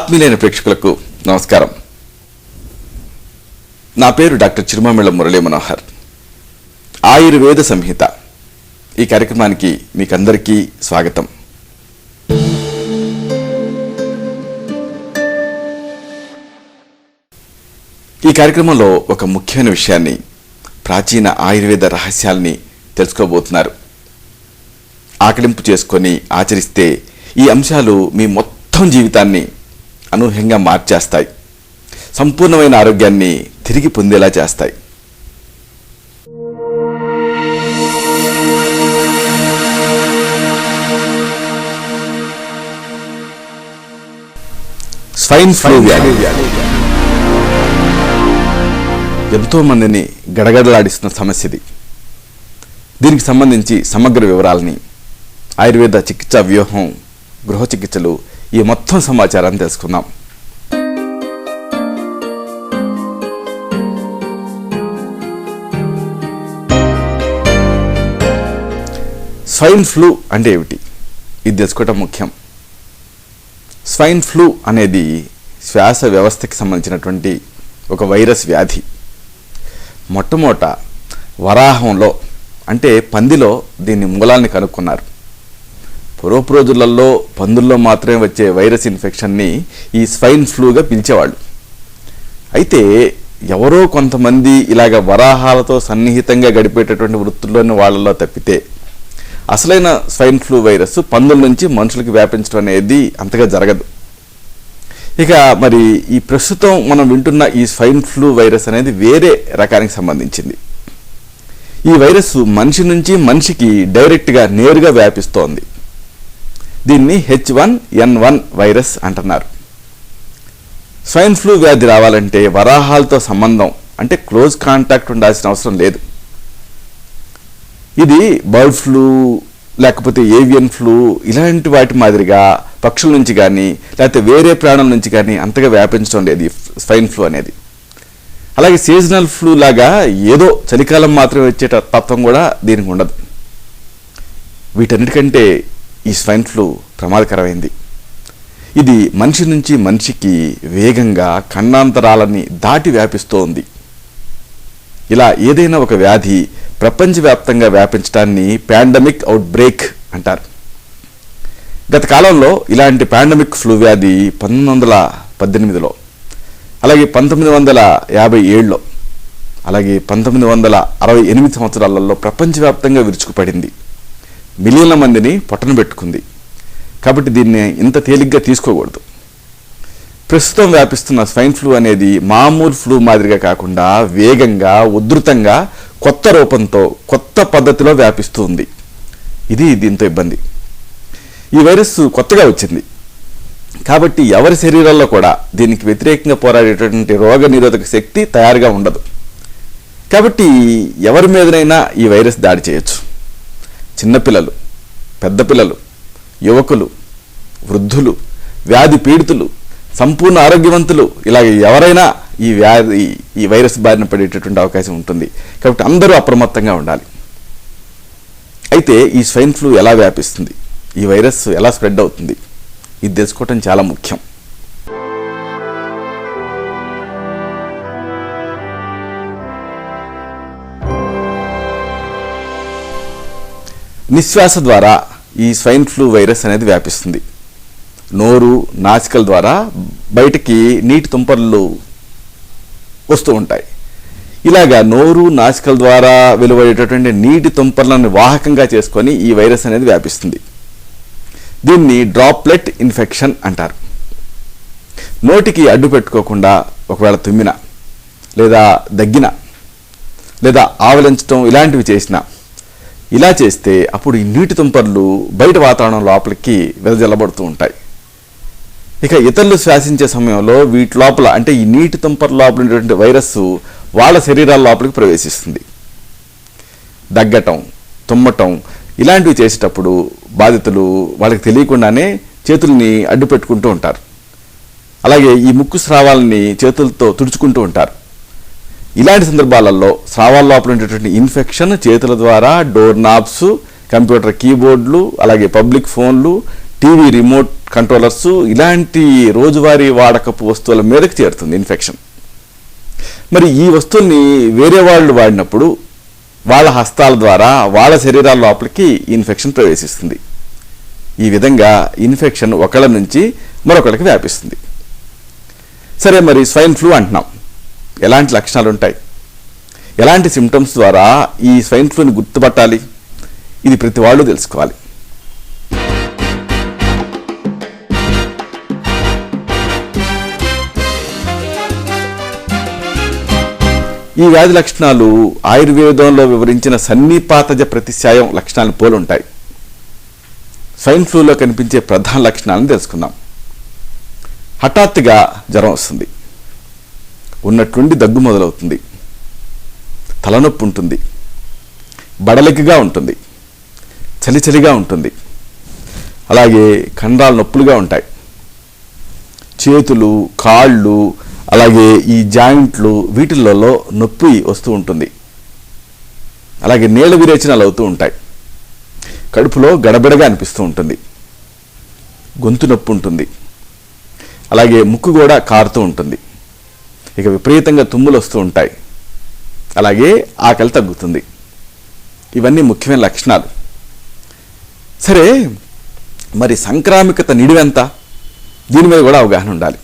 ఆత్మీయులైన ప్రేక్షకులకు నమస్కారం. నా పేరు డాక్టర్ చిరుమామిళ్ళ మురళీ మనోహర్. ఆయుర్వేద సంహిత ఈ కార్యక్రమానికి మీకందరికీ స్వాగతం. ఈ కార్యక్రమంలో ఒక ముఖ్యమైన విషయాన్ని, ప్రాచీన ఆయుర్వేద రహస్యాల్ని తెలుసుకోబోతున్నారు. ఆకలింపు చేసుకొని ఆచరిస్తే ఈ అంశాలు మీ మొత్తం జీవితాన్ని అనూహ్యంగా మార్చేస్తాయి, సంపూర్ణమైన ఆరోగ్యాన్ని తిరిగి పొందేలా చేస్తాయి. స్వైన్ ఫ్లూ వ్యాధి ఎంతో మందిని గడగడలాడిస్తున్న సమస్య ఇది. దీనికి సంబంధించి సమగ్ర వివరాలని, ఆయుర్వేద చికిత్సా వ్యూహం, గృహ చికిత్సలు, ఈ మొత్తం సమాచారాన్ని తెలుసుకుందాం. స్వైన్ ఫ్లూ అంటే ఏమిటి, ఇది తెలుసుకోవటం ముఖ్యం. స్వైన్ ఫ్లూ అనేది శ్వాస వ్యవస్థకి సంబంధించినటువంటి ఒక వైరస్ వ్యాధి. మొట్టమొదట వరాహంలో అంటే పందిలో దీని మూలాన్ని కనుక్కున్నారు. పూర్వపు రోజులలో పందుల్లో మాత్రమే వచ్చే వైరస్ ఇన్ఫెక్షన్ని ఈ స్వైన్ ఫ్లూగా పిలిచేవాళ్ళు. అయితే ఎవరో కొంతమంది ఇలాగ వరాహాలతో సన్నిహితంగా గడిపేటటువంటి వృత్తుల్లోని వాళ్ళలో తప్పితే అసలైన స్వైన్ ఫ్లూ వైరస్ పందుల నుంచి మనుషులకు వ్యాపించడం అనేది అంతగా జరగదు. ఇక మరి ఈ ప్రస్తుతం మనం వింటున్న ఈ స్వైన్ ఫ్లూ వైరస్ అనేది వేరే రకానికి సంబంధించింది. ఈ వైరస్ మనిషి నుంచి మనిషికి డైరెక్ట్గా నేరుగా వ్యాపిస్తోంది. దీన్ని H1N1 వైరస్ అంటున్నారు. స్వైన్ ఫ్లూ వ్యాధి రావాలంటే వరాహాలతో సంబంధం అంటే క్లోజ్ కాంటాక్ట్ ఉండాల్సిన అవసరం లేదు. ఇది బర్డ్ ఫ్లూ లేకపోతే ఏవియన్ ఫ్లూ ఇలాంటి వాటి మాదిరిగా పక్షుల నుంచి కానీ లేకపోతే వేరే ప్రాణుల నుంచి కానీ అంతగా వ్యాపించడం లేదు ఈ స్వైన్ ఫ్లూ అనేది. అలాగే సీజనల్ ఫ్లూ లాగా ఏదో చలికాలం మాత్రమే వచ్చే తత్వం కూడా దీనికి ఉండదు. వీటన్నిటికంటే ఈ స్వైన్ ఫ్లూ ప్రమాదకరమైంది. ఇది మనిషి నుంచి మనిషికి వేగంగా ఖండాంతరాలని దాటి వ్యాపిస్తోంది. ఇలా ఏదైనా ఒక వ్యాధి ప్రపంచవ్యాప్తంగా వ్యాపించడాన్ని పాండమిక్ అవుట్ బ్రేక్ అంటారు. గత కాలంలో ఇలాంటి పాండమిక్ ఫ్లూ వ్యాధి 1918లో, అలాగే 1957లో, అలాగే 1968 సంవత్సరాలలో ప్రపంచవ్యాప్తంగా విరుచుకుపడింది. మిలియన్ల మందిని పొట్టన పెట్టుకుంది. కాబట్టి దీన్ని ఇంత తేలిగ్గా తీసుకోకూడదు. ప్రస్తుతం వ్యాపిస్తున్న స్వైన్ ఫ్లూ అనేది మామూలు ఫ్లూ మాదిరిగా కాకుండా వేగంగా, ఉధృతంగా, కొత్త రూపంతో, కొత్త పద్ధతిలో వ్యాపిస్తుంది. ఇది దీంతో ఇబ్బంది. ఈ వైరస్ కొత్తగా వచ్చింది కాబట్టి ఎవరి శరీరాల్లో కూడా దీనికి వ్యతిరేకంగా పోరాడేటటువంటి రోగ నిరోధక శక్తి తయారుగా ఉండదు. కాబట్టి ఎవరి మీదనైనా ఈ వైరస్ దాడి చేయొచ్చు. చిన్నపిల్లలు, పెద్ద పిల్లలు, యువకులు, వృద్ధులు, వ్యాధి పీడితులు, సంపూర్ణ ఆరోగ్యవంతులు, ఇలాగ ఎవరైనా ఈ వైరస్ బారిన పడేటటువంటి అవకాశం ఉంటుంది. కాబట్టి అందరూ అప్రమత్తంగా ఉండాలి. అయితే ఈ స్వైన్ ఫ్లూ ఎలా వ్యాపిస్తుంది, ఈ వైరస్ ఎలా స్ప్రెడ్ అవుతుంది, ఇది తెలుసుకోవటం చాలా ముఖ్యం. నిశ్వాస ద్వారా ఈ స్వైన్ ఫ్లూ వైరస్ అనేది వ్యాపిస్తుంది. నోరు, నాసికల ద్వారా బయటికి నీటి తుంపర్లు వస్తూ ఉంటాయి. ఇలాగా నోరు, నాసికల ద్వారా వెలువడేటటువంటి నీటి తుంపర్లను వాహకంగా చేసుకొని ఈ వైరస్ అనేది వ్యాపిస్తుంది. దీన్ని డ్రాప్లెట్ ఇన్ఫెక్షన్ అంటారు. నోటికి అడ్డు పెట్టుకోకుండా ఒకవేళ తుమ్మిన, లేదా దగ్గిన, లేదా ఆవలించడం ఇలాంటివి చేసినా, ఇలా చేస్తే అప్పుడు ఈ నీటి తుంపర్లు బయట వాతావరణం లోపలికి వెదజల్లబడుతూ ఉంటాయి. ఇక ఇతరులు శ్వాసించే సమయంలో వీటి లోపల అంటే ఈ నీటి తుంపర్ లోపల ఉండేటువంటి వైరస్ వాళ్ళ శరీరాల లోపలికి ప్రవేశిస్తుంది. దగ్గటం, తుమ్మటం ఇలాంటివి చేసేటప్పుడు బాధితులు వాళ్ళకి తెలియకుండానే చేతుల్ని అడ్డు పెట్టుకుంటూ ఉంటారు. అలాగే ఈ ముక్కు స్రావాలని చేతులతో తుడుచుకుంటూ ఉంటారు. ఇలాంటి సందర్భాలలో స్రావాల లోపల ఉండేటువంటి ఇన్ఫెక్షన్ చేతుల ద్వారా డోర్ నాబ్స్, కంప్యూటర్ కీబోర్డులు, అలాగే పబ్లిక్ ఫోన్లు, టీవీ రిమోట్ కంట్రోలర్స్ ఇలాంటి రోజువారీ వాడకపు వస్తువుల మీదకి చేరుతుంది ఇన్ఫెక్షన్. మరి ఈ వస్తువుల్ని వేరే వాళ్ళు వాడినప్పుడు వాళ్ళ హస్తాల ద్వారా వాళ్ళ శరీరాల లోపలికి ఇన్ఫెక్షన్ ప్రవేశిస్తుంది. ఈ విధంగా ఇన్ఫెక్షన్ ఒకళ్ళ నుంచి మరొకళ్ళకి వ్యాపిస్తుంది. సరే, మరి స్వైన్ ఫ్లూ అంటున్నాం. ఎలాంటి లక్షణాలు ఉంటాయి, ఎలాంటి సిమ్టమ్స్ ద్వారా ఈ స్వైన్ ఫ్లూని గుర్తుపట్టాలి? ఇది ప్రతి వాళ్ళు తెలుసుకోవాలి. ఈ వ్యాధి లక్షణాలు ఆయుర్వేదంలో వివరించిన సన్నిపాతజ ప్రతిశాయం లక్షణాలను పోలి ఉంటాయి. స్వైన్ ఫ్లూలో కనిపించే ప్రధాన లక్షణాలను తెలుసుకుందాం. హఠాత్తుగా జ్వరం వస్తుంది, ఉన్నట్టుండి దగ్గు మొదలవుతుంది, తలనొప్పి ఉంటుంది, బడలికగా ఉంటుంది, చలిచలిగా ఉంటుంది, అలాగే కండరాల నొప్పులుగా ఉంటాయి, చేతులు, కాళ్ళు, అలాగే ఈ జాయింట్లు వీటిల్లో నొప్పి వస్తూ ఉంటుంది, అలాగే నీళ్ళ విరేచనాలు అవుతూ ఉంటాయి, కడుపులో గడబిడగా అనిపిస్తూ ఉంటుంది, గొంతు నొప్పి ఉంటుంది, అలాగే ముక్కు కూడా కారుతూ ఉంటుంది, ఇక విపరీతంగా తుమ్ములు వస్తూ ఉంటాయి, అలాగే ఆకలి తగ్గుతుంది. ఇవన్నీ ముఖ్యమైన లక్షణాలు. సరే, మరి సంక్రామికత నిడివెంత? దీని మీద కూడా అవగాహన ఉండాలి.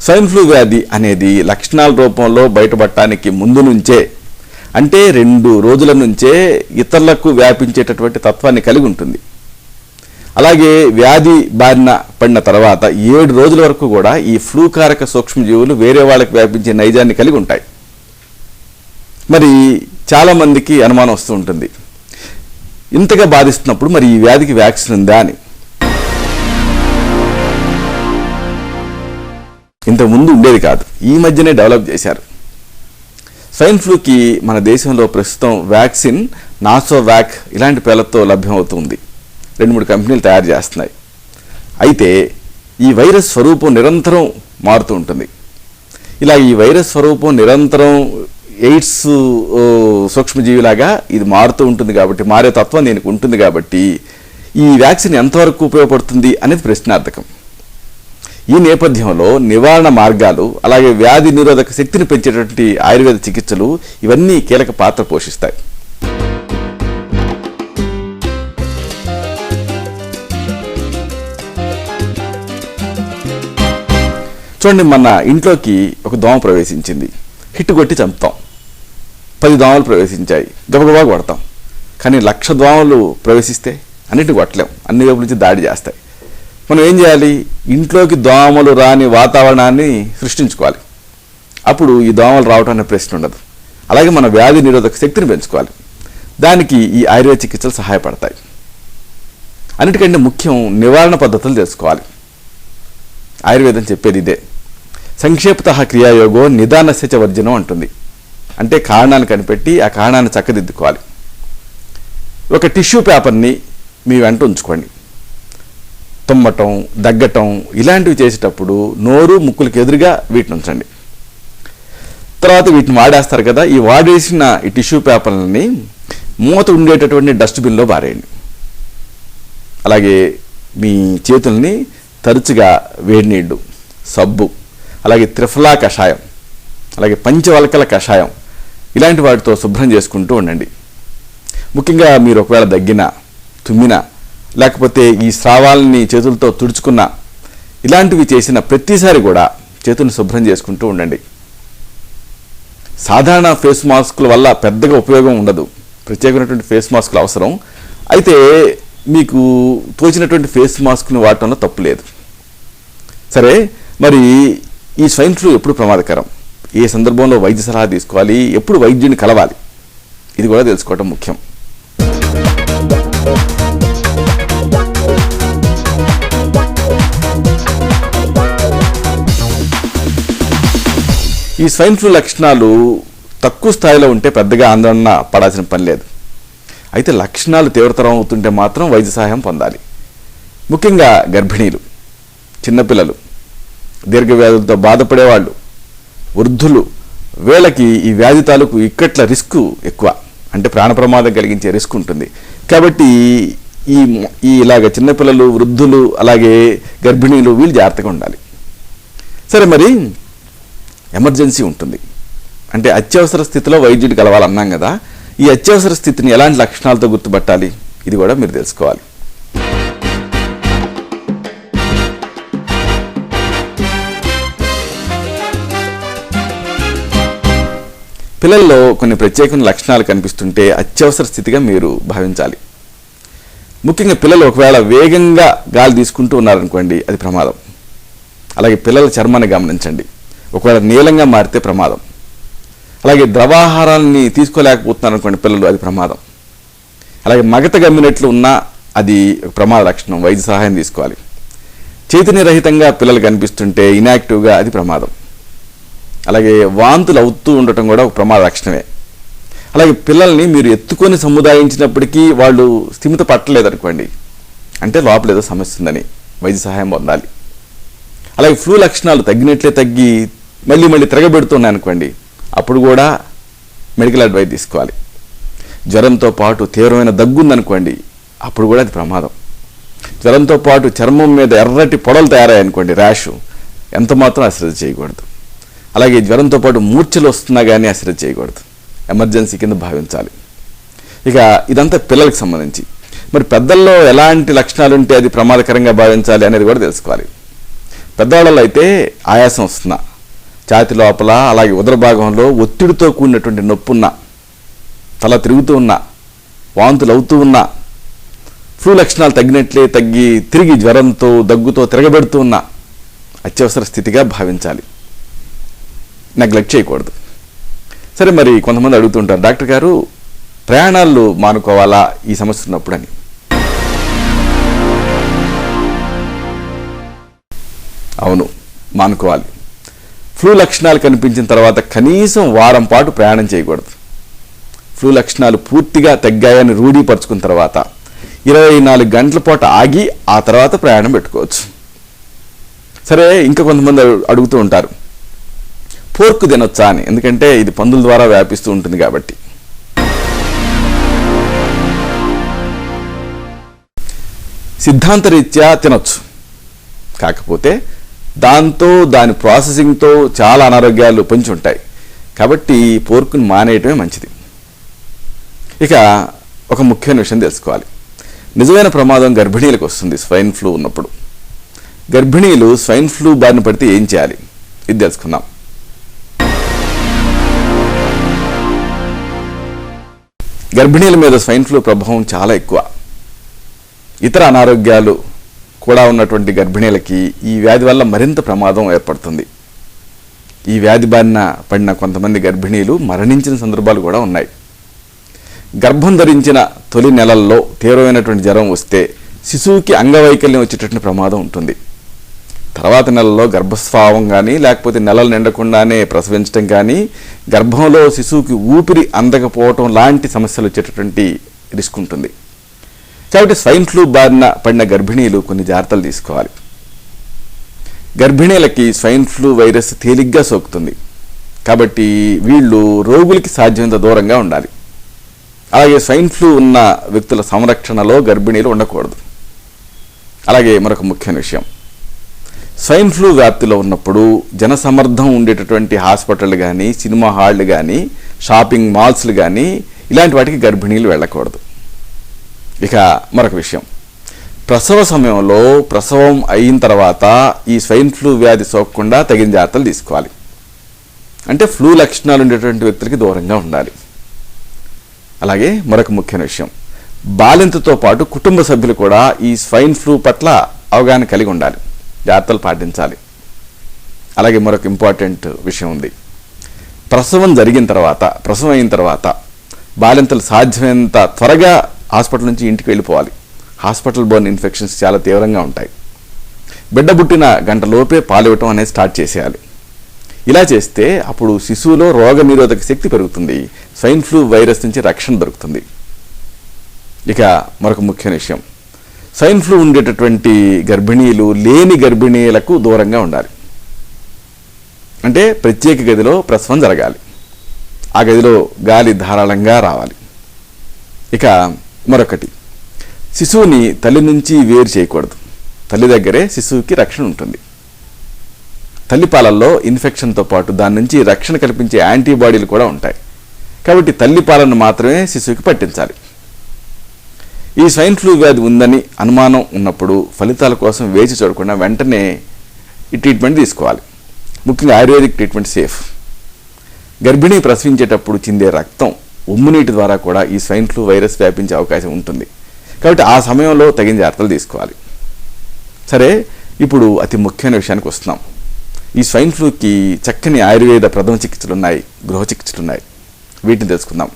స్వైన్ ఫ్లూ వ్యాధి అనేది లక్షణాల రూపంలో బయటపడటానికి ముందు నుంచే, అంటే 2 రోజుల నుంచే ఇతరులకు వ్యాపించేటటువంటి తత్వాన్ని కలిగి ఉంటుంది. అలాగే వ్యాధి బారిన పడిన తర్వాత 7 రోజుల వరకు కూడా ఈ ఫ్లూ కారక సూక్ష్మజీవులు వేరే వాళ్ళకి వ్యాపించే నైజాన్ని కలిగి ఉంటాయి. మరి చాలామందికి అనుమానం వస్తూ ఉంటుంది, ఇంతగా బాధిస్తున్నప్పుడు మరి ఈ వ్యాధికి వ్యాక్సిన్ ఉందా అని. ఇంతకుముందు ఉండేది కాదు, ఈ మధ్యనే డెవలప్ చేశారు. స్వైన్ ఫ్లూకి మన దేశంలో ప్రస్తుతం వ్యాక్సిన్ నాసోవాక్ ఇలాంటి పేర్లతో లభ్యమవుతుంది. 2-3 కంపెనీలు తయారు చేస్తున్నాయి. అయితే ఈ వైరస్ స్వరూపం నిరంతరం మారుతూ ఉంటుంది. ఇలా ఈ వైరస్ స్వరూపం నిరంతరం ఎయిడ్స్ సూక్ష్మజీవిలాగా ఇది మారుతూ ఉంటుంది కాబట్టి, మారే తత్వం దీనికి ఉంటుంది కాబట్టి ఈ వ్యాక్సిన్ ఎంతవరకు ఉపయోగపడుతుంది అనేది ప్రశ్నార్థకం. ఈ నేపథ్యంలో నివారణ మార్గాలు, అలాగే వ్యాధి నిరోధక శక్తిని పెంచేటటువంటి ఆయుర్వేద చికిత్సలు ఇవన్నీ కీలక పాత్ర పోషిస్తాయి. చూడండి, మన ఇంట్లోకి ఒక దోమ ప్రవేశించింది, హిట్ కొట్టి చంపుతాం. 10 దోమలు ప్రవేశించాయి, గబగబా కొడతాం. కానీ 1,00,000 దోమలు ప్రవేశిస్తే అన్నిటిని కొట్టలేం, అన్ని వైపుల నుంచి దాడి చేస్తాయి. మనం ఏం చేయాలి? ఇంట్లోకి దోమలు రాని వాతావరణాన్ని సృష్టించుకోవాలి. అప్పుడు ఈ దోమలు రావటం అనే ప్రశ్న ఉండదు. అలాగే మన వ్యాధి నిరోధక శక్తిని పెంచుకోవాలి. దానికి ఈ ఆయుర్వేద చికిత్సలు సహాయపడతాయి. అన్నిటికంటే ముఖ్యం నివారణ పద్ధతులు తెలుసుకోవాలి. ఆయుర్వేదం చెప్పేది ఇదే. సంక్షేపత క్రియాయోగో నిదానస్య చ వర్జనం అంటుంది. అంటే కారణాన్ని కనిపెట్టి ఆ కారణాన్ని చక్కదిద్దుకోవాలి. ఒక టిష్యూ పేపర్ని మీ వెంట ఉంచుకోండి. తుమ్మటం, దగ్గటం ఇలాంటివి చేసేటప్పుడు నోరు, ముక్కులకు ఎదురుగా వీటిని ఉంచండి. తర్వాత వీటిని వాడేస్తారు కదా, ఈ వాడేసిన ఈ టిష్యూ పేపర్లని మూత ఉండేటటువంటి డస్ట్బిన్లో పారేయండి. అలాగే మీ చేతుల్ని తరచుగా వేడి నీళ్ళు, సబ్బు, అలాగే త్రిఫలా కషాయం, అలాగే పంచవల్కల కషాయం ఇలాంటి వాటితో శుభ్రం చేసుకుంటూ ఉండండి. ముఖ్యంగా మీరు ఒకవేళ దగ్గినా, తుమ్మినా, లేకపోతే ఈ స్రావాలని చేతులతో తుడుచుకున్న ఇలాంటివి చేసిన ప్రతిసారి కూడా చేతులను శుభ్రం చేసుకుంటూ ఉండండి. సాధారణ ఫేస్ మాస్కుల వల్ల పెద్దగా ఉపయోగం ఉండదు, ప్రత్యేకమైనటువంటి ఫేస్ మాస్కులు అవసరం. అయితే మీకు తోచినటువంటి ఫేస్ మాస్క్ని వాడటంలో తప్పు లేదు. సరే, మరి ఈ స్వైన్ ఫ్లూ ఎప్పుడు ప్రమాదకరం, ఏ సందర్భంలో వైద్య సలహా తీసుకోవాలి, ఎప్పుడు వైద్యుని కలవాలి, ఇది కూడా తెలుసుకోవడం ముఖ్యం. ఈ స్వైన్ ఫ్లూ లక్షణాలు తక్కువ స్థాయిలో ఉంటే పెద్దగా ఆందోళన పడాల్సిన పని లేదు. అయితే లక్షణాలు తీవ్రతరం అవుతుంటే మాత్రం వైద్య సహాయం పొందాలి. ముఖ్యంగా గర్భిణీలు, చిన్నపిల్లలు, దీర్ఘవ్యాధులతో బాధపడేవాళ్ళు, వృద్ధులు, వీళ్ళకి ఈ వ్యాధి తాలూకు ఇక్కట్ల రిస్క్ ఎక్కువ, అంటే ప్రాణ ప్రమాదం కలిగించే రిస్క్ ఉంటుంది. కాబట్టి ఈ ఇలాగ చిన్నపిల్లలు, వృద్ధులు, అలాగే గర్భిణీలు వీళ్ళు జాగ్రత్తగా ఉండాలి. సరే, మరి ఎమర్జెన్సీ ఉంటుంది, అంటే అత్యవసర స్థితిలో వైద్యుడు కలవాలన్నాం కదా. ఈ అత్యవసర స్థితిని ఎలాంటి లక్షణాలతో గుర్తుపట్టాలి, ఇది కూడా మీరు తెలుసుకోవాలి. పిల్లల్లో కొన్ని ప్రత్యేకమైన లక్షణాలు కనిపిస్తుంటే అత్యవసర స్థితిగా మీరు భావించాలి. ముఖ్యంగా పిల్లలు ఒకవేళ వేగంగా గాలి తీసుకుంటూ ఉన్నారనుకోండి, అది ప్రమాదం. అలాగే పిల్లల చర్మాన్ని గమనించండి, ఒకవేళ నీలంగా మారితే ప్రమాదం. అలాగే ద్రవాహారాన్ని తీసుకోలేకపోతున్నారు అనుకోండి పిల్లలు, అది ప్రమాదం. అలాగే మగత గమ్మినట్లు ఉన్నా అది ప్రమాద లక్షణం, వైద్య సహాయం తీసుకోవాలి. చైతన్యరహితంగా పిల్లలు కనిపిస్తుంటే, ఇన్యాక్టివ్గా, అది ప్రమాదం. అలాగే వాంతులు అవుతూ ఉండటం కూడా ఒక ప్రమాద లక్షణమే. అలాగే పిల్లల్ని మీరు ఎత్తుకొని సముదాయించినప్పటికీ వాళ్ళు స్థిమిత పట్టలేదనుకోండి, అంటే లోపల ఏదో సమస్య ఉందని వైద్య సహాయం పొందాలి. అలాగే ఫ్లూ లక్షణాలు తగ్గినట్లే తగ్గి మళ్ళీ తిరగబెడుతున్నాయి అనుకోండి, అప్పుడు కూడా మెడికల్ అడ్వైస్ తీసుకోవాలి. జ్వరంతో పాటు తీవ్రమైన దగ్గుందనుకోండి, అప్పుడు కూడా అది ప్రమాదం. జ్వరంతో పాటు చర్మం మీద ఎర్రటి పొడలు తయారయ్యాయనుకోండి, ర్యాష్, ఎంత మాత్రం అశ్రద్ధ చేయకూడదు. అలాగే జ్వరంతో పాటు మూర్ఛలు వస్తున్నా కానీ అశ్రద్ధ చేయకూడదు, ఎమర్జెన్సీ కింద భావించాలి. ఇక ఇదంతా పిల్లలకు సంబంధించి. మరి పెద్దల్లో ఎలాంటి లక్షణాలు ఉంటే అది ప్రమాదకరంగా భావించాలి అనేది కూడా తెలుసుకోవాలి. పెద్దవాళ్ళలో అయితే ఆయాసం వస్తున్నా, ఛాతి లోపల అలాగే ఉదర భాగంలో ఒత్తిడితో కూడినటువంటి నొప్పి ఉన్నా, తల తిరుగుతూ ఉన్నా, వాంతులు అవుతూ ఉన్నా, ఫ్లూ లక్షణాలు తగ్గినట్లే తగ్గి తిరిగి జ్వరంతో దగ్గుతో తిరగబెడుతూ ఉన్నా అత్యవసర స్థితిగా భావించాలి, నెగ్లెక్ట్ చేయకూడదు. సరే, మరి కొంతమంది అడుగుతుంటారు, డాక్టర్ గారు ప్రయాణాలు మానుకోవాలా ఈ సమస్య ఉన్నప్పుడు అని. అవును, మానుకోవాలి. ఫ్లూ లక్షణాలు కనిపించిన తర్వాత కనీసం వారం పాటు ప్రయాణం చేయకూడదు. ఫ్లూ లక్షణాలు పూర్తిగా తగ్గాయని రూఢీపరుచుకున్న తర్వాత 24 గంటల పాటు ఆగి ఆ తర్వాత ప్రయాణం పెట్టుకోవచ్చు. సరే, ఇంకా కొంతమంది అడుగుతూ ఉంటారు, పోర్కు తినొచ్చా అని, ఎందుకంటే ఇది పందుల ద్వారా వ్యాపిస్తూ ఉంటుంది కాబట్టి. సిద్ధాంతరీత్యా తినొచ్చు, కాకపోతే దాంతో దాని ప్రాసెసింగ్తో చాలా అనారోగ్యాలు పొంచి ఉంటాయి. కాబట్టి పోర్కుని మానేయటమే మంచిది. ఇక ఒక ముఖ్యమైన విషయం తెలుసుకోవాలి, నిజమైన ప్రమాదం గర్భిణీలకు వస్తుంది స్వైన్ ఫ్లూ ఉన్నప్పుడు. గర్భిణీలు స్వైన్ ఫ్లూ బారిన పడితే ఏం చేయాలి, ఇది తెలుసుకుందాం. గర్భిణీల మీద స్వైన్ ఫ్లూ ప్రభావం చాలా ఎక్కువ. ఇతర అనారోగ్యాలు కూడా ఉన్నటువంటి గర్భిణీలకి ఈ వ్యాధి వల్ల మరింత ప్రమాదం ఏర్పడుతుంది. ఈ వ్యాధి బారిన పడిన కొంతమంది గర్భిణీలు మరణించిన సందర్భాలు కూడా ఉన్నాయి. గర్భం ధరించిన తొలి నెలల్లో తీవ్రమైనటువంటి జ్వరం వస్తే శిశువుకి అంగవైకల్యం వచ్చేటటువంటి ప్రమాదం ఉంటుంది. తర్వాత నెలలో గర్భస్రావం కానీ, లేకపోతే నెలలు నిండకుండానే ప్రసవించడం కానీ, గర్భంలో శిశువుకి ఊపిరి అందకపోవటం లాంటి సమస్యలు వచ్చేటటువంటి రిస్క్ ఉంటుంది. కాబట్టి స్వైన్ ఫ్లూ బారిన పడిన గర్భిణీలు కొన్ని జాగ్రత్తలు తీసుకోవాలి. గర్భిణీలకి స్వైన్ ఫ్లూ వైరస్ తేలిగ్గా సోకుతుంది, కాబట్టి వీళ్ళు రోగులకి సాధ్యమైనంత దూరంగా ఉండాలి. అలాగే స్వైన్ ఫ్లూ ఉన్న వ్యక్తుల సంరక్షణలో గర్భిణీలు ఉండకూడదు. అలాగే మరొక ముఖ్యమైన విషయం, స్వైన్ ఫ్లూ వ్యాప్తిలో ఉన్నప్పుడు జనసమర్థం ఉండేటటువంటి హాస్పిటళ్ళు కానీ, సినిమా హాళ్ళు కానీ, షాపింగ్ మాల్స్లు కానీ, ఇలాంటి వాటికి గర్భిణీలు వెళ్ళకూడదు. ఇక మరొక విషయం, ప్రసవ సమయంలో ప్రసవం అయిన తర్వాత ఈ స్వైన్ ఫ్లూ వ్యాధి సోకకుండా తగిన జాగ్రత్తలు తీసుకోవాలి. అంటే ఫ్లూ లక్షణాలు ఉండేటువంటి వ్యక్తులకి దూరంగా ఉండాలి. అలాగే మరొక ముఖ్యమైన విషయం, బాలింతతో పాటు కుటుంబ సభ్యులు కూడా ఈ స్వైన్ ఫ్లూ పట్ల అవగాహన కలిగి ఉండాలి, జాగ్రత్తలు పాటించాలి. అలాగే మరొక ఇంపార్టెంట్ విషయం ఉంది, ప్రసవం అయిన తర్వాత బాలింతలు సాధ్యమైనంత త్వరగా హాస్పిటల్ నుంచి ఇంటికి వెళ్ళిపోవాలి. హాస్పిటల్ బోర్న్ ఇన్ఫెక్షన్స్ చాలా తీవ్రంగా ఉంటాయి. బిడ్డ పుట్టిన గంట లోపే పాలు ఇవ్వటం అనేది స్టార్ట్ చేసేయాలి. ఇలా చేస్తే అప్పుడు శిశువులో రోగ నిరోధక శక్తి పెరుగుతుంది, స్వైన్ ఫ్లూ వైరస్ నుంచి రక్షణ దొరుకుతుంది. ఇక మరొక ముఖ్యమైన విషయం, స్వైన్ ఫ్లూ ఉండేటటువంటి గర్భిణీలు లేని గర్భిణీలకు దూరంగా ఉండాలి. అంటే ప్రత్యేక గదిలో ప్రసవం జరగాలి. ఆ గదిలో గాలి ధారాళంగా రావాలి. ఇక మరొకటి, శిశువుని తల్లి నుంచి వేరు చేయకూడదు. తల్లి దగ్గరే శిశువుకి రక్షణ ఉంటుంది. తల్లిపాలల్లో ఇన్ఫెక్షన్తో పాటు దాని నుంచి రక్షణ కల్పించే యాంటీబాడీలు కూడా ఉంటాయి. కాబట్టి తల్లిపాలను మాత్రమే శిశువుకి పట్టించాలి. ఈ స్వైన్ ఫ్లూ వ్యాధి ఉందని అనుమానం ఉన్నప్పుడు ఫలితాల కోసం వేచి చూడకుండా వెంటనే ఈ ట్రీట్మెంట్ తీసుకోవాలి. ముఖ్యంగా ఆయుర్వేదిక్ ట్రీట్మెంట్ సేఫ్. గర్భిణీ ప్రసవించేటప్పుడు చిందే రక్తం, ఉమ్మునీటి ద్వారా కూడా ఈ స్వైన్ ఫ్లూ వైరస్ వ్యాపించే అవకాశం ఉంటుంది. కాబట్టి ఆ సమయంలో తగిన జాగ్రత్తలు తీసుకోవాలి. సరే, ఇప్పుడు అతి ముఖ్యమైన విషయానికి వస్తున్నాం. ఈ స్వైన్ ఫ్లూకి చక్కని ఆయుర్వేద ప్రథమ చికిత్సలు ఉన్నాయి, గృహ చికిత్సలు ఉన్నాయి. వీటిని తెలుసుకుందాం.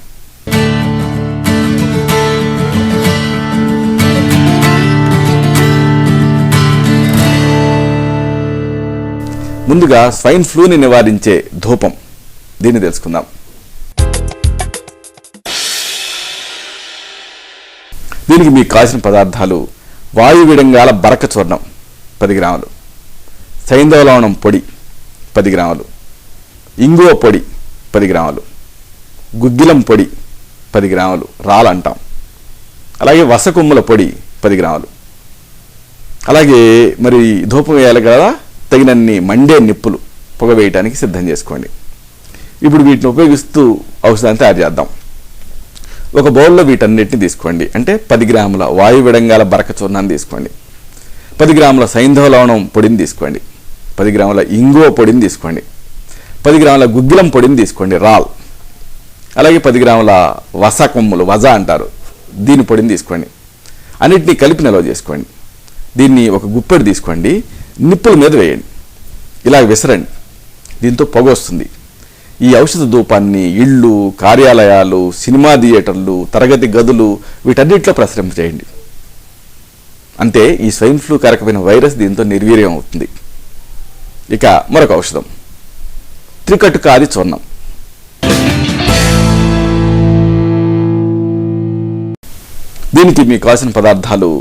ముందుగా స్వైన్ ఫ్లూని నివారించే ధూపం, దీన్ని తెలుసుకుందాం. దీనికి మీకు కావాల్సిన పదార్థాలు: వాయువిడంగాల బరక చూర్ణం 10 గ్రాములు, సైంధవ లవణం పొడి 10 గ్రాములు, ఇంగువ పొడి 10 గ్రాములు, గుగ్గిలం పొడి 10 గ్రాములు, రాల్ అంటాం. అలాగే వసకొమ్ముల పొడి 10 గ్రాములు. అలాగే మరి ధూపం వేయాలి కదా, తగినన్ని మండే నిప్పులు పొగ వేయడానికి సిద్ధం చేసుకోండి. ఇప్పుడు వీటిని ఉపయోగిస్తూ ఔషధాన్ని తయారు చేద్దాం. ఒక బౌల్లో వీటన్నిటిని తీసుకోండి. అంటే 10 గ్రాముల వాయు విడంగాల బరక చూర్ణాన్ని తీసుకోండి, 10 గ్రాముల సైంధవ లవణం పొడిని తీసుకోండి, 10 గ్రాముల ఇంగువ పొడిని తీసుకోండి, 10 గ్రాముల గుగ్గిలం పొడిని తీసుకోండి, రాల్. అలాగే 10 గ్రాముల వస కొమ్ములు, వజ అంటారు, దీని పొడిని తీసుకోండి. అన్నిటినీ కలిపి నిల్వ చేసుకోండి. దీన్ని ఒక గుప్పెడు తీసుకోండి, నిప్పుల మీద వేయండి, ఇలా విసరండి. దీంతో పొగ వస్తుంది. ఈ ఔషధ ధూపాన్ని ఇళ్ళు, కార్యాలయాలు, సినిమా థియేటర్లు, తరగతి గదులు వీటన్నిటిలో ప్రసరింపజేయండి. అంతే, ఈ స్వైన్ ఫ్లూ కారకమైన వైరస్ దీంతో నిర్వీర్యం అవుతుంది. ఇక మరొక ఔషధం, త్రికటుకాది చూర్ణం. దీనికి మీకు కావాల్సిన పదార్థాలు: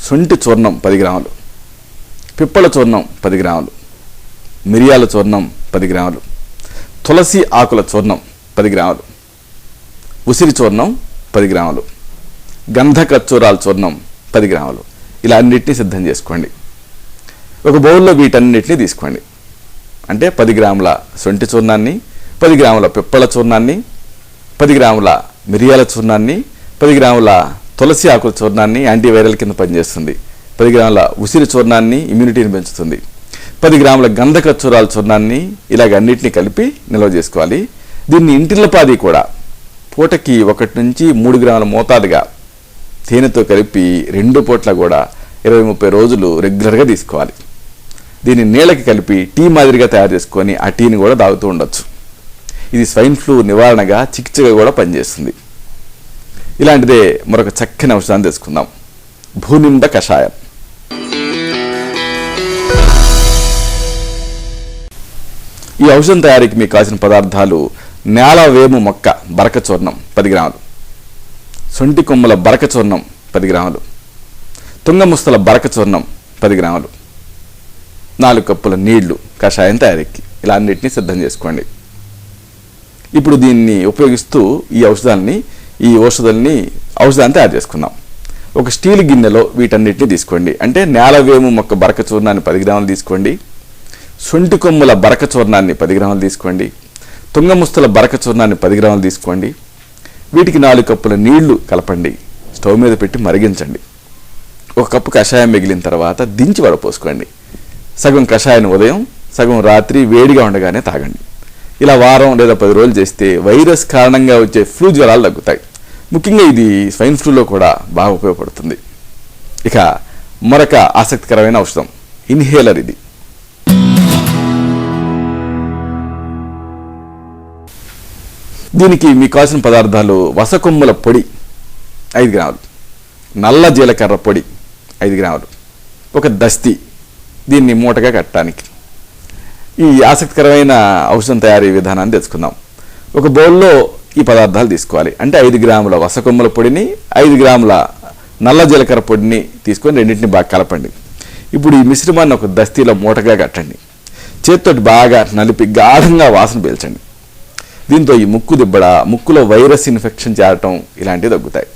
శొంఠి చూర్ణం 10 గ్రాములు, పిప్పల చూర్ణం 10 గ్రాములు, మిరియాల చూర్ణం 10 గ్రాములు, తులసి ఆకుల చూర్ణం 10 గ్రాములు, ఉసిరి చూర్ణం 10 గ్రాములు, గంధకచ్చూరాల చూర్ణం 10 గ్రాములు. ఇలా అన్నిటినీ సిద్ధం చేసుకోండి. ఒక బౌల్లో వీటన్నిటిని తీసుకోండి. అంటే 10 గ్రాముల శొంఠి చూర్ణాన్ని, 10 గ్రాముల పిప్పల చూర్ణాన్ని, 10 గ్రాముల మిరియాల చూర్ణాన్ని, 10 గ్రాముల తులసి ఆకుల చూర్ణాన్ని, యాంటీవైరల్ కింద పనిచేస్తుంది, 10 గ్రాముల ఉసిరి చూర్ణాన్ని, ఇమ్యూనిటీని పెంచుతుంది, 10 గ్రాముల గంధకచ్చూరాల చూర్ణాన్ని, ఇలాగ అన్నిటినీ కలిపి నిల్వ చేసుకోవాలి. దీన్ని ఇంటిల్లపాది కూడా పూటకి 1 నుంచి 3 గ్రాముల మోతాదుగా తేనెతో కలిపి 2 పూట్ల కూడా 20-30 రోజులు రెగ్యులర్గా తీసుకోవాలి. దీన్ని నీళ్ళకి కలిపి టీ మాదిరిగా తయారు చేసుకొని ఆ టీని కూడా తాగుతూ ఉండొచ్చు. ఇది స్వైన్ ఫ్లూ నివారణగా, చికిత్సగా కూడా పనిచేస్తుంది. ఇలాంటిదే మరొక చక్కని ఔషధాన్ని తెలుసుకుందాం, భూనింబ కషాయం. ఈ ఔషధం తయారీకి మీకు కావాల్సిన పదార్థాలు: నేల వేము మొక్క బరక చూర్ణం 10 గ్రాములు, శొంఠి కొమ్మల బరక చూర్ణం 10 గ్రాములు, తుంగముస్తల బరక చూర్ణం 10 గ్రాములు, 4 కప్పుల నీళ్లు కషాయం తయారీకి. ఇలా అన్నిటినీ సిద్ధం చేసుకోండి. ఇప్పుడు దీన్ని ఉపయోగిస్తూ ఈ ఔషధాన్ని తయారు చేసుకుందాం. ఒక స్టీల్ గిన్నెలో వీటన్నిటిని తీసుకోండి. అంటే నేలవేము మొక్క బరక చూర్ణాన్ని 10 గ్రాములు తీసుకోండి, శొంఠి కొమ్ముల బరక చూర్ణాన్ని 10 గ్రాములు తీసుకోండి, తుంగముస్తల బరక చూర్ణాన్ని 10 గ్రాములు తీసుకోండి. వీటికి 4 కప్పుల నీళ్లు కలపండి, స్టవ్ మీద పెట్టి మరిగించండి. 1 కప్పు కషాయం మిగిలిన తర్వాత దించి వడపోసుకోండి. సగం కషాయాన్ని ఉదయం, సగం రాత్రి వేడిగా ఉండగానే తాగండి. ఇలా వారం లేదా 10 రోజులు చేస్తే వైరస్ కారణంగా వచ్చే ఫ్లూ జ్వరాలు తగ్గుతాయి. ముఖ్యంగా ఇది స్వైన్ ఫ్లూలో కూడా బాగా ఉపయోగపడుతుంది. ఇక మరొక ఆసక్తికరమైన ఔషధం, ఇన్హేలర్. ఇది దీనికి మీకు కావాల్సిన పదార్థాలు: వసకొమ్ముల పొడి 5 గ్రాములు, నల్ల జీలకర్ర పొడి 5 గ్రాములు, ఒక దస్తి, దీన్ని మూటగా కట్టడానికి. ఈ ఆసక్తికరమైన ఔషధం తయారీ విధానాన్ని తెలుసుకుందాం. ఒక బౌల్లో ఈ పదార్థాలు తీసుకోవాలి. అంటే 5 గ్రాముల వసకొమ్మల పొడిని, 5 గ్రాముల నల్ల జీలకర్ర పొడిని తీసుకొని రెండింటిని బాగా కలపండి. ఇప్పుడు ఈ మిశ్రమాన్ని ఒక దస్తీలో మూటగా కట్టండి. చేతితోటి బాగా నలిపి గాఢంగా వాసన పీల్చండి. దీంతో ఈ ముక్కు దిబ్బడ, ముక్కులో వైరస్ ఇన్ఫెక్షన్ చేరటం ఇలాంటివి తగ్గుతాయి.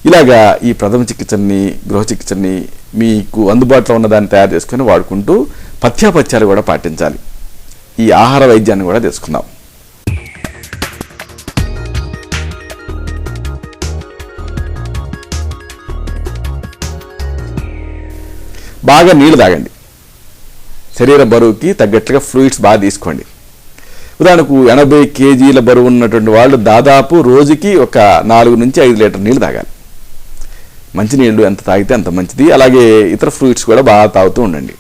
ఇలాగా ఈ ప్రథమ చికిత్సని, గృహ చికిత్సని మీకు అందుబాటులో ఉన్న దాన్ని తయారు చేసుకొని వాడుకుంటూ పథ్యాపథ్యాలు కూడా పాటించాలి. ఈ ఆహార వైద్యాన్ని కూడా తెలుసుకుందాం. బాగా నీళ్లు తాగండి. శరీర బరువుకి తగ్గట్టుగా ఫ్లూయిడ్స్ బాగా తీసుకోండి. ఉదాహరణకు 80 kgల బరువు ఉన్నటువంటి వాళ్ళు దాదాపు రోజుకి ఒక 4 నుంచి 5 లీటర్ నీళ్ళు తాగాలి. మంచినీళ్ళు ఎంత తాగితే అంత మంచిది. అలాగే ఇతర ఫ్లూయిడ్స్ కూడా బాగా తాగుతూ ఉండండి.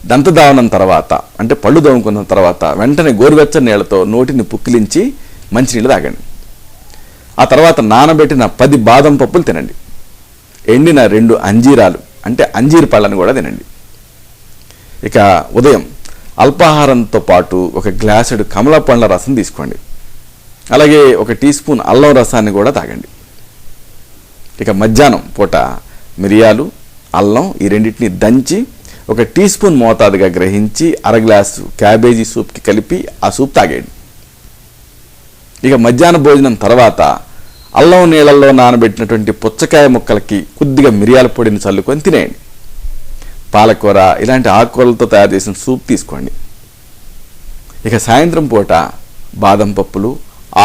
దంతధావనం తర్వాత, అంటే పళ్ళు దోముకున్న తర్వాత వెంటనే గోరువెచ్చని నీళ్లతో నోటిని పుక్కిలించి మంచినీళ్ళు తాగండి. ఆ తర్వాత నానబెట్టిన 10 బాదం పప్పులు తినండి. ఎండిన 2 అంజీరాలు, అంటే అంజీర్ పళ్ళని కూడా తినండి. ఇక ఉదయం అల్పాహారంతో పాటు ఒక గ్లాసుడు కమల పండ్ల రసం తీసుకోండి. అలాగే 1 టీ స్పూన్ అల్లం రసాన్ని కూడా తాగండి. ఇక మధ్యాహ్నం పూట మిరియాలు, అల్లం ఈ రెండింటిని దంచి 1 టీ స్పూన్ మోతాదుగా గ్రహించి అర గ్లాసు క్యాబేజీ సూప్కి కలిపి ఆ సూప్ తాగేయండి. ఇక మధ్యాహ్న భోజనం తర్వాత అల్లం నీళ్ళల్లో నానబెట్టినటువంటి పుచ్చకాయ ముక్కలకి కొద్దిగా మిరియాల పొడిని చల్లుకొని తినేయండి. పాలకూర ఇలాంటి ఆకుకూరలతో తయారు చేసిన సూప్ తీసుకోండి. ఇక సాయంత్రం పూట బాదం పప్పులు,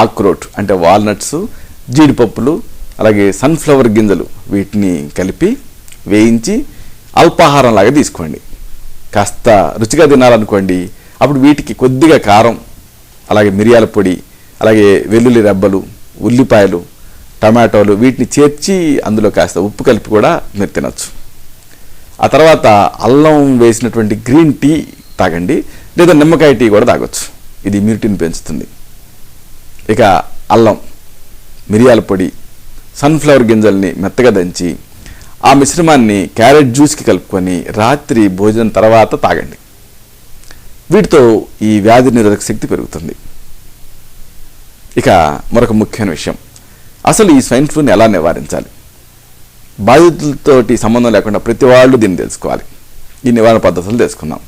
ఆక్రోట్ అంటే వాల్నట్స్, జీడిపప్పులు, అలాగే సన్ఫ్లవర్ గింజలు వీటిని కలిపి వేయించి అల్పాహారంలాగా తీసుకోండి. కాస్త రుచిగా తినాలనుకోండి, అప్పుడు వీటికి కొద్దిగా కారం, అలాగే మిరియాల పొడి, అలాగే వెల్లుల్లి రెబ్బలు, ఉల్లిపాయలు, టమాటోలు వీటిని చేర్చి అందులో కాస్త ఉప్పు కలిపి కూడా మీరు తినచ్చు. ఆ తర్వాత అల్లం వేసినటువంటి గ్రీన్ టీ తాగండి, లేదా నిమ్మకాయ టీ కూడా తాగొచ్చు. ఇది ఇమ్యూనిటీని పెంచుతుంది. ఇక అల్లం, మిరియాల పొడి, సన్ఫ్లవర్ గింజల్ని మెత్తగా దంచి ఆ మిశ్రమాన్ని క్యారెట్ జ్యూస్కి కలుపుకొని రాత్రి భోజనం తర్వాత తాగండి. వీటితో ఈ వ్యాధి నిరోధక శక్తి పెరుగుతుంది. ఇక మరొక ముఖ్యమైన విషయం, అసలు ఈ స్వైన్ ఫ్లూని ఎలా నివారించాలి? బాధితులతోటి సంబంధం లేకుండా ప్రతి వాళ్ళు దీన్ని తెలుసుకోవాలి. ఈ నివారణ పద్ధతులు తెలుసుకుందాం.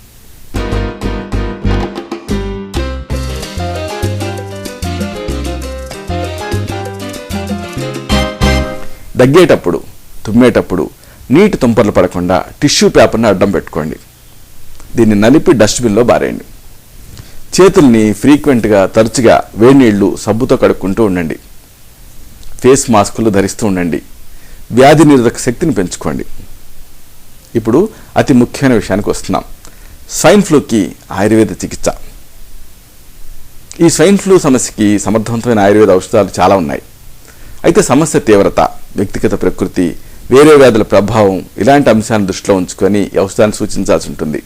దగ్గేటప్పుడు, తుమ్మేటప్పుడు నీటి తుంపర్లు పడకుండా టిష్యూ పేపర్ని అడ్డం పెట్టుకోండి. దీన్ని నలిపి డస్ట్బిన్లో బారేయండి. చేతుల్ని ఫ్రీక్వెంట్గా, తరచుగా వేడి నీళ్లు సబ్బుతో కడుక్కుంటూ ఉండండి. ఫేస్ మాస్కులు ధరిస్తూ ఉండండి. వ్యాధి నిరోధక శక్తిని పెంచుకోండి. ఇప్పుడు అతి ముఖ్యమైన విషయానికి వస్తున్నాం. స్వైన్ ఫ్లూకి ఆయుర్వేద చికిత్స. ఈ స్వైన్ ఫ్లూ సమస్యకి సమర్థవంతమైన ఆయుర్వేద ఔషధాలు చాలా ఉన్నాయి. అయితే సమస్య తీవ్రత, వ్యక్తిగత ప్రకృతి, వేరే వ్యాధుల ప్రభావం ఇలాంటి అంశాలను దృష్టిలో ఉంచుకొని ఈ ఔషధాన్ని సూచించాల్సి ఉంటుంది.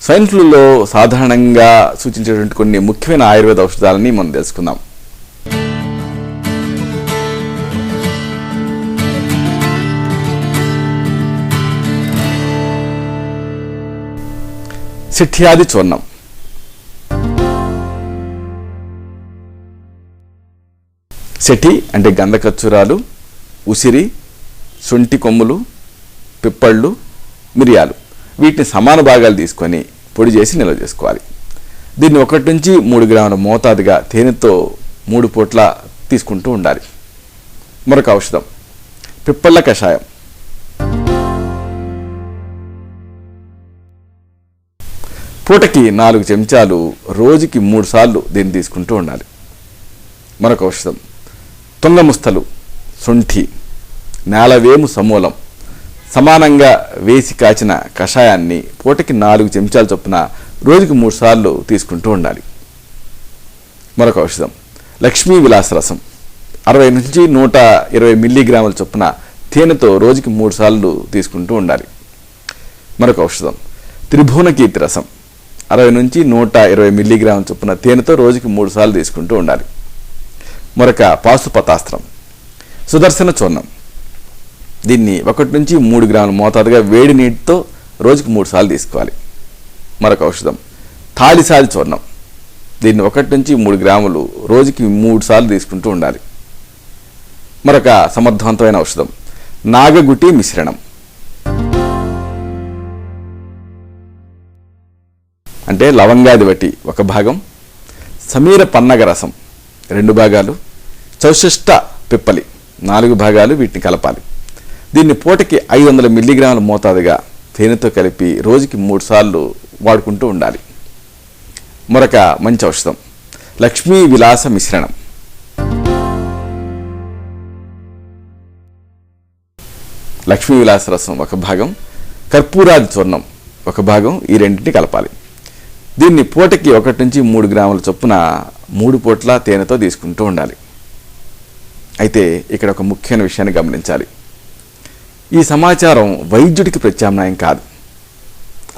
స్వైన్ ఫ్లూలో సాధారణంగా సూచించేటువంటి కొన్ని ముఖ్యమైన ఆయుర్వేద ఔషధాలని మనం తెలుసుకుందాం. సిఠ్యాది చూర్ణం. సెఠి అంటే గంధకచ్చూరాలు, ఉసిరి, శొంఠి కొమ్ములు, పిప్పళ్ళు, మిరియాలు వీటిని సమాన భాగాలు తీసుకొని పొడి చేసి నిల్వ చేసుకోవాలి. దీన్ని 1 నుంచి 3 గ్రాముల మోతాదుగా తేనెతో 3 పూట్ల తీసుకుంటూ ఉండాలి. మరొక ఔషధం పిప్పళ్ళ కషాయం. పూటకి 4 చెంచాలు, రోజుకి 3 సార్లు దీన్ని తీసుకుంటూ ఉండాలి. మరొక ఔషధం తుంగముస్తలు, శొంఠి, నేలవేము సమూలం సమానంగా వేసి కాచిన కషాయాన్ని పూటకి 4 చెంచాల చొప్పున రోజుకి 3 సార్లు తీసుకుంటూ ఉండాలి. మరొక ఔషధం లక్ష్మీ విలాస రసం 60 నుంచి 120 మిల్లీగ్రాముల చొప్పున తేనెతో రోజుకి 3 సార్లు తీసుకుంటూ ఉండాలి. మరొక ఔషధం త్రిభువనకీర్తి రసం 60 నుంచి 120 మిల్లీగ్రాముల చొప్పున తేనెతో రోజుకి 3 సార్లు తీసుకుంటూ ఉండాలి. మరొక పాశుపతాస్త్రం సుదర్శన చూర్ణం. దీన్ని 1 నుంచి 3 గ్రాముల మోతాదుగా వేడి నీటితో రోజుకి 3 సార్లు తీసుకోవాలి. మరొక ఔషధం తాళిసాది చూర్ణం. దీన్ని 1 నుంచి 3 గ్రాములు రోజుకి 3 సార్లు తీసుకుంటూ ఉండాలి. మరొక సమర్థవంతమైన ఔషధం నాగగుటి మిశ్రణం. అంటే లవంగాది వటి 1 భాగం, సమీర పన్నగ రసం 2 భాగాలు, చౌశిష్ట పిప్పలి 4 భాగాలు, వీటిని కలపాలి. దీన్ని పూటకి 500 మిల్లీగ్రాముల మోతాదుగా తేనెతో కలిపి రోజుకి 3 సార్లు వాడుకుంటూ ఉండాలి. మరొక మంచి ఔషధం లక్ష్మీ విలాస మిశ్రణం. లక్ష్మీ విలాస రసం 1 భాగం, కర్పూరాది చూర్ణం 1 భాగం, ఈ రెండింటిని కలపాలి. దీన్ని పూటకి 1 నుంచి 3 గ్రాముల చొప్పున 3 పూట్ల తేనెతో తీసుకుంటూ ఉండాలి. అయితే ఇక్కడ ఒక ముఖ్యమైన విషయాన్ని గమనించాలి. ఈ సమాచారం వైద్యుడికి ప్రత్యామ్నాయం కాదు.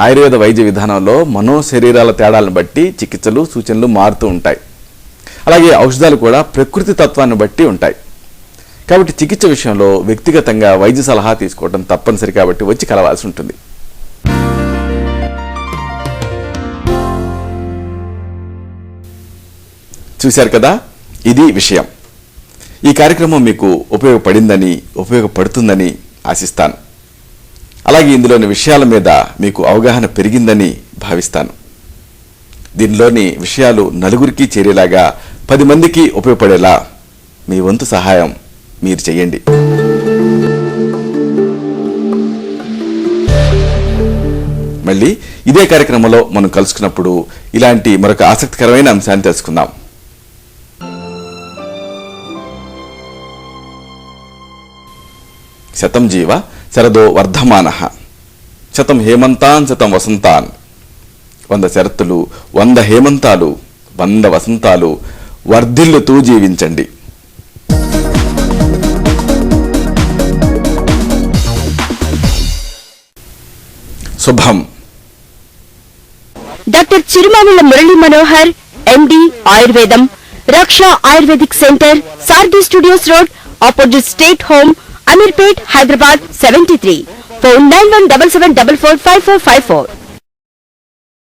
ఆయుర్వేద వైద్య విధానంలో మనోశరీరాల తేడాలను బట్టి చికిత్సలు, సూచనలు మారుతూ ఉంటాయి. అలాగే ఔషధాలు కూడా ప్రకృతి తత్వాన్ని బట్టి ఉంటాయి. కాబట్టి చికిత్స విషయంలో వ్యక్తిగతంగా వైద్య సలహా తీసుకోవడం తప్పనిసరి, కాబట్టి వచ్చి కలవాల్సి ఉంటుంది. చూశారు కదా, ఇది విషయం. ఈ కార్యక్రమం మీకు ఉపయోగపడిందని, ఉపయోగపడుతుందని ఆశిస్తాను. అలాగే ఇందులోని విషయాల మీద మీకు అవగాహన పెరిగిందని భావిస్తాను. దీనిలోని విషయాలు నలుగురికి చేరేలాగా, 10 మందికి ఉపయోగపడేలా మీ వంతు సహాయం మీరు చేయండి. మళ్ళీ ఇదే కార్యక్రమంలో మనం కలుసుకున్నప్పుడు ఇలాంటి మరొక ఆసక్తికరమైన అంశాన్ని తెలుసుకుందాం. శతం జీవ శరదో వర్ధమానః, శతం హేమంతాన్ శతం వసంతాన్. 100 శరత్తులు, 100 హేమంతాలు, 100 వసంతాలు వర్ధిల్లుతూ జీవించండి. శుభం. డాక్టర్ చిరుమానుల మురళీ మనోహర్, ఎండి, ఆయుర్వేదం, Raksha ayurvedic centre, Sarathi studios road, opposite state home, Ameerpet, Hyderabad 73. Phone 9177445454.